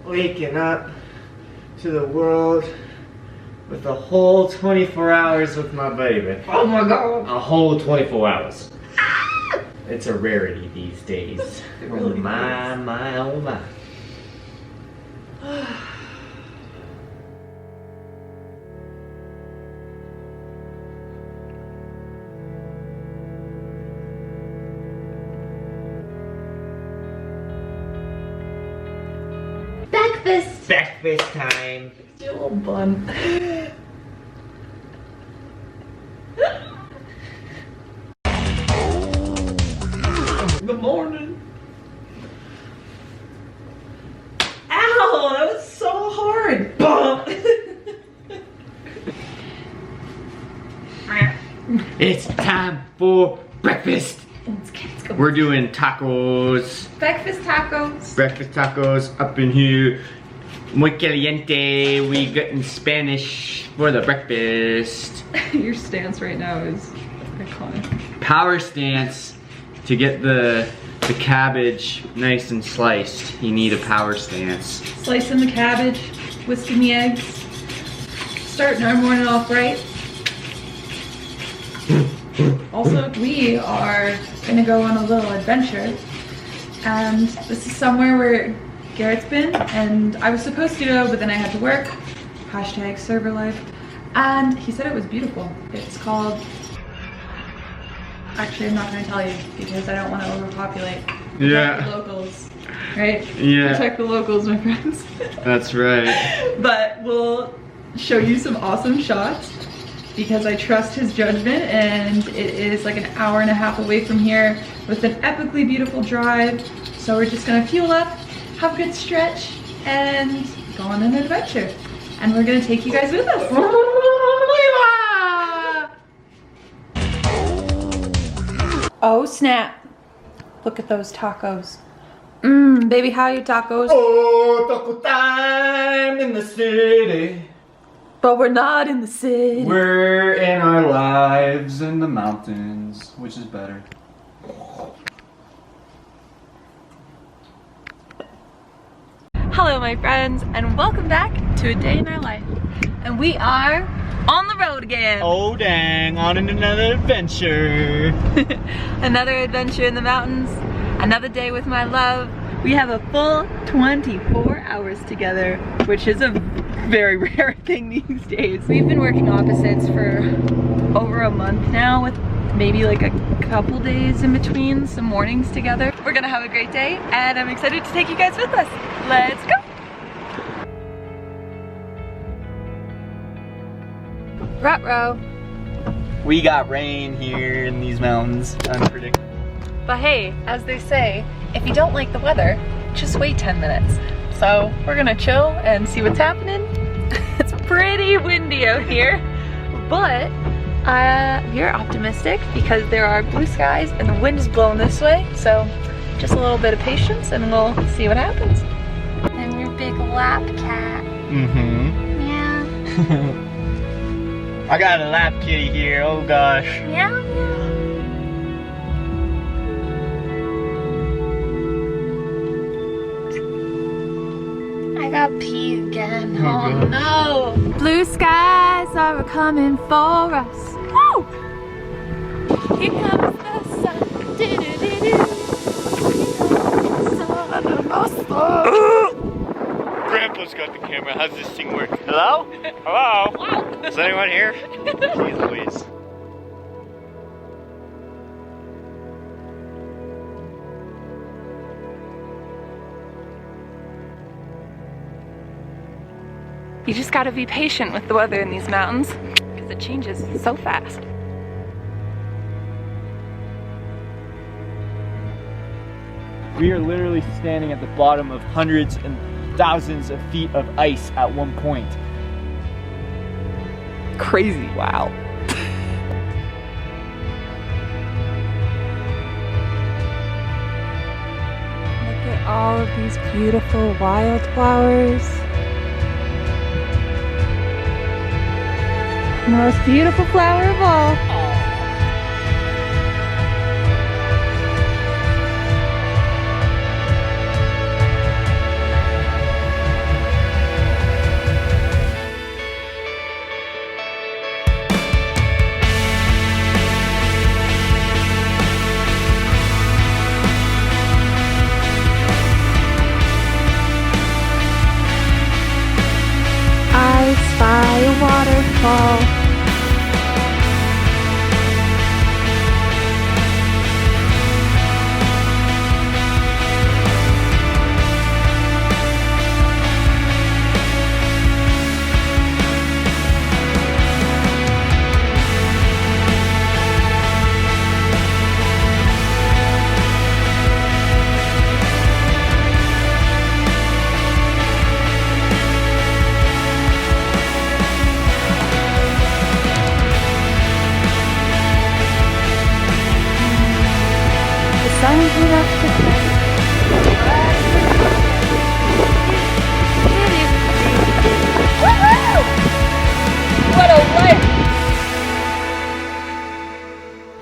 waking up to the world with a whole 24 hours with my baby. Oh my god. A whole 24 hours. It's a rarity these days. Really oh my, oh my. Breakfast. Breakfast time. Your little bun. Good morning. Ow, that was so hard. Bump. It's time for breakfast. Let's go. We're doing tacos. Breakfast tacos. Breakfast tacos up in here. Muy caliente. We got in Spanish for the breakfast. Your stance right now is iconic. Power stance. To get the cabbage nice and sliced, you need a power stance. Slicing the cabbage, whisking the eggs, starting our morning off right. Also, we are gonna go on a little adventure, and this is somewhere where Garrett's been, and I was supposed to go, but then I had to work. Hashtag server life. And he said it was beautiful. It's called... Actually, I'm not gonna tell you because I don't want to overpopulate. Protect the locals, right? Yeah. Protect the locals, my friends. That's right. But we'll show you some awesome shots because I trust his judgment, and it is like an hour and a half away from here with an epically beautiful drive. So we're just gonna fuel up, have a good stretch, and go on an adventure. And we're gonna take you guys with us. Oh snap. Look at those tacos. Baby, how are your tacos? Oh, taco time in the city. But we're not in the city. We're in our lives in the mountains, which is better. Hello my friends, and welcome back to A Day in Our Life. And we are on the road again. Oh dang, on another adventure. Another adventure in the mountains, another day with my love. We have a full 24 hours together, which is a very rare thing these days. We've been working opposites for over a month now, with maybe like a couple days in between, some mornings together. We're gonna have a great day, and I'm excited to take you guys with us. Let's go! Ruh-roh. We got rain here in these mountains, unpredictable. But hey, as they say, if you don't like the weather, just wait 10 minutes. So we're gonna chill and see what's happening. It's pretty windy out here, but we're optimistic because there are blue skies and the wind is blowing this way. So just a little bit of patience and we'll see what happens. And your big lap cat. Mm-hmm. Yeah. I got a lap kitty here, oh gosh. Yeah. I got pee again. Oh no. Blue skies are coming for us. Woo! Here comes the sun. Grandpa's got the camera. How's this thing work? Hello? Hello? Wow. Is anyone here? Jeez Louise. You just gotta be patient with the weather in these mountains because it changes so fast. We are literally standing at the bottom of hundreds and thousands of feet of ice at one point. Crazy, wow. Look at all of these beautiful wildflowers. Most beautiful flower of all. fall. Sun came up to play. Woohoo! What a life!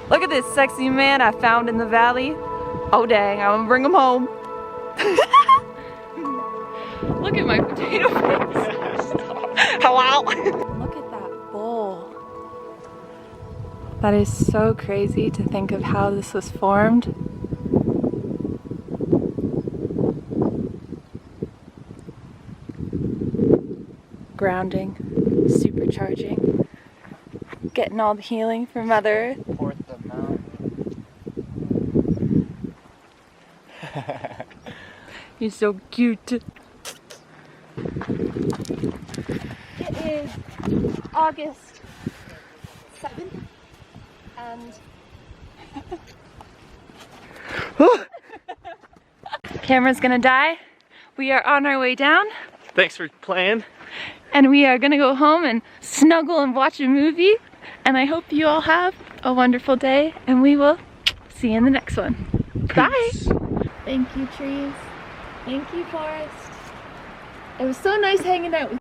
Look at this sexy man I found in the valley. Oh dang, I'm gonna bring him home. Look at my potato face. Hello. Look at that bowl. That is so crazy to think of how this was formed. Grounding, supercharging, getting all the healing from Mother Earth. Fourth the mountain. You're so cute. It is August 7th and camera's gonna die. We are on our way down. Thanks for playing. And we are gonna go home and snuggle and watch a movie. And I hope you all have a wonderful day, and we will see you in the next one. Bye! Thank you, trees. Thank you, forest. It was so nice hanging out with you.